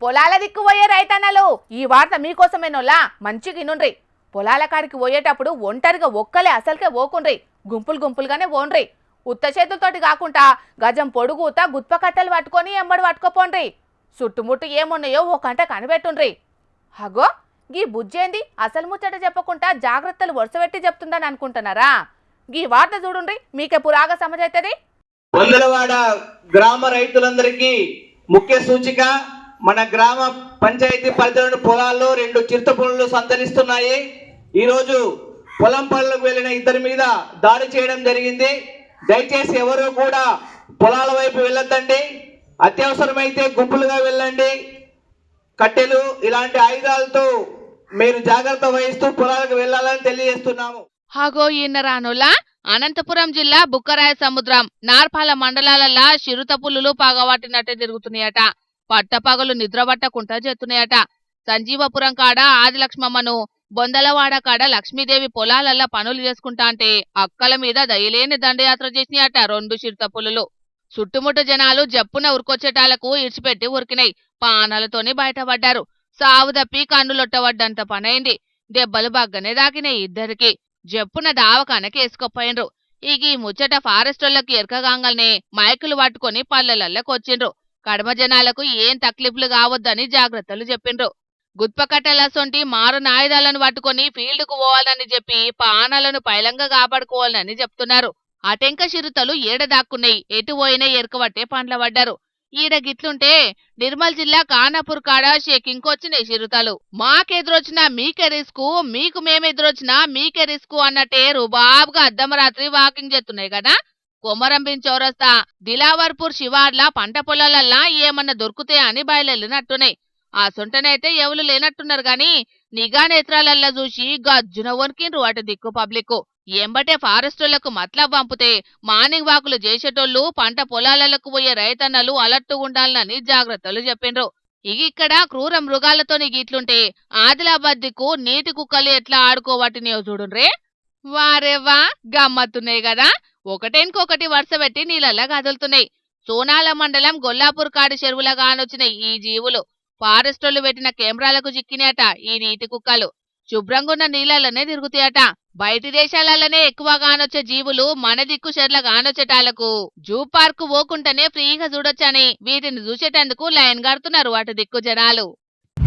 పొలాల దిక్కు పోయే రైతన్నలు ఈ వార్త మీకోసమేనోలా మంచిగా ఇనుండ్రి. పొలాల కాడికి పోయేటప్పుడు ఒంటరిగా ఒక్కలే అసలుకే పోకుండ్రి, గుంపులు గుంపులుగానే పోండ్రి. ఉత్త చేతులతోటి కాకుండా గజం పొడుగుత గుత్ప కట్టెలు పట్టుకొని ఎంబడి పట్టుకోపోండ్రి. చుట్టుముట్టు ఏమున్నాయో ఓ కంట కనిపెట్టుండ్రి. హగో గీ బుజ్జేంది అసలు ముచ్చట చెప్పకుండా జాగ్రత్తలు వరుసపెట్టి చెప్తుందని అనుకుంటున్నారా? గీ వార్త చూడుండ్రి, మీకే పురాగా సమజైతది. వందలవాడ గ్రామ రైతులందరికీ ముఖ్య సూచిక, మన గ్రామ పంచాయతీ పరిధిలోని పొలాల్లో 2 చిరుతపులులు సంతరిస్తున్నాయి. ఈరోజు పొలం పనులకు వెళ్ళిన ఇద్దరి మీద దాడి చేయడం జరిగింది. దయచేసి ఎవరు కూడా పొలాల వైపు వెళ్ళొద్దండి. అత్యవసరమైతే గుంపులుగా వెళ్ళండి. కట్టెలు ఇలాంటి ఆయుధాలతో మీరు జాగ్రత్త వహిస్తూ పొలాలకు వెళ్ళాలని తెలియజేస్తున్నాము. హాగో ఈన్నరానులా అనంతపురం జిల్లా బుక్కరాయ సముద్రం నార్పాల మండలాలల్లా చిరుత పుల్లులు పగవాటినట్టే తిరుగుతున్నాయట. పట్టపగలు నిద్రపట్టకుండా చేస్తున్నాయట. సంజీవపురం కాడ ఆదిలక్ష్మమ్మను, బొందలవాడ కాడ లక్ష్మీదేవి పొలాలల్లా పనులు చేసుకుంటా అంటే అక్కల మీద దయలేని దండయాత్ర చేసినాయట 2 చిరుత పుల్లులు. చుట్టుముట్టు జనాలు జప్పున ఉరికొచ్చేటాలకు ఇడిచిపెట్టి ఉరికినాయి. పానాలతోని బయటపడ్డారు. సావు తప్పి కన్నులొట్టవడ్డంత పనైంది. దెబ్బలు బగ్గనే దాకినాయి ఇద్దరికి. జప్పున దావకానకి వేసుకొపోయిండ్రు. ఈ ముచ్చట ఫారెస్టోళ్లకు ఎరకగాంగల్నే మైకులు పట్టుకొని పల్లెలల్లకొచ్చిండ్రు. కడమ జనాలకు ఏం తక్లీఫ్లు కావద్దని జాగ్రత్తలు చెప్పిండ్రు. గుత్పకట్టెలసొంటి మారున ఆయుధాలను పట్టుకొని ఫీల్డ్కు పోవాలని చెప్పి పానాలను పైలంగా కాపాడుకోవాలని చెప్తున్నారు. అటెంక చిరుతలు ఏడదాక్కున్నాయి, ఎటు పోయినా ఎరకబట్టే పండ్ల పడ్డారు. ఈడ గిట్లుంటే నిర్మల్ జిల్లా ఖానాపూర్ కాడ షేకింగ్కొచ్చినాయి చిరుతలు. మాకెదురొచ్చినా మీకే రిస్కు, మీకు మేమెదురొచ్చినా మీకే రిస్కు అన్నట్టే రుబాబుగా అర్ధమరాత్రి వాకింగ్ చేస్తున్నాయి కదా. కొమరంభీం చౌరస్తా, దిలావర్పూర్ శివార్ల పంట పొలాలల్లా ఏమన్నా దొరుకుతే అని బయలునట్టున్నాయి. ఆ సొంటనైతే ఎవరు లేనట్టున్నారు గాని నిఘా నేత్రాలల్లా చూసి గజ్జున వణికిండ్రు అటు దిక్కు పబ్లిక్. ఎంబటే ఫారెస్టులకు మతలబ్ పంపితే మార్నింగ్ వాకులు చేసేటోళ్లు పంట పొలాలకు పోయే రైతన్నలు అలర్టుగుండాలని జాగ్రత్తలు చెప్పిండ్రు. ఇక్కడ క్రూర మృగాలతోని గిట్లుంటే ఆదిలాబాద్ దిక్కు నీటి కుక్కలు ఎట్లా ఆడుకోవాటినియో చూడుండ్రే. వారేవా గమ్మత్తున్నాయి కదా. ఒకటేనుకొకటి వరుస పెట్టి నీళ్ళల్లా కదులుతున్నాయి. సోనాల మండలం గొల్లాపూర్ కాడి చెరువుల గానొచ్చినాయి ఈ జీవులు. ఫారెస్టోళ్లు పెట్టిన కెమెరాలకు చిక్కినాయట ఈ నీటి కుక్కలు. శుభ్రంగున్న నీళ్ళల్లనే తిరుగుతాయట. బయటి దేశాలనే ఎక్కువగానొచ్చే జీవులు మన దిక్కు చెర్ల గానొచ్చేటాలకు జూ పార్క్ పోకుండానే ఫ్రీగా చూడొచ్చని వీటిని చూసేటందుకు లైన్ కడుతున్నారు అటు దిక్కు జనాలు.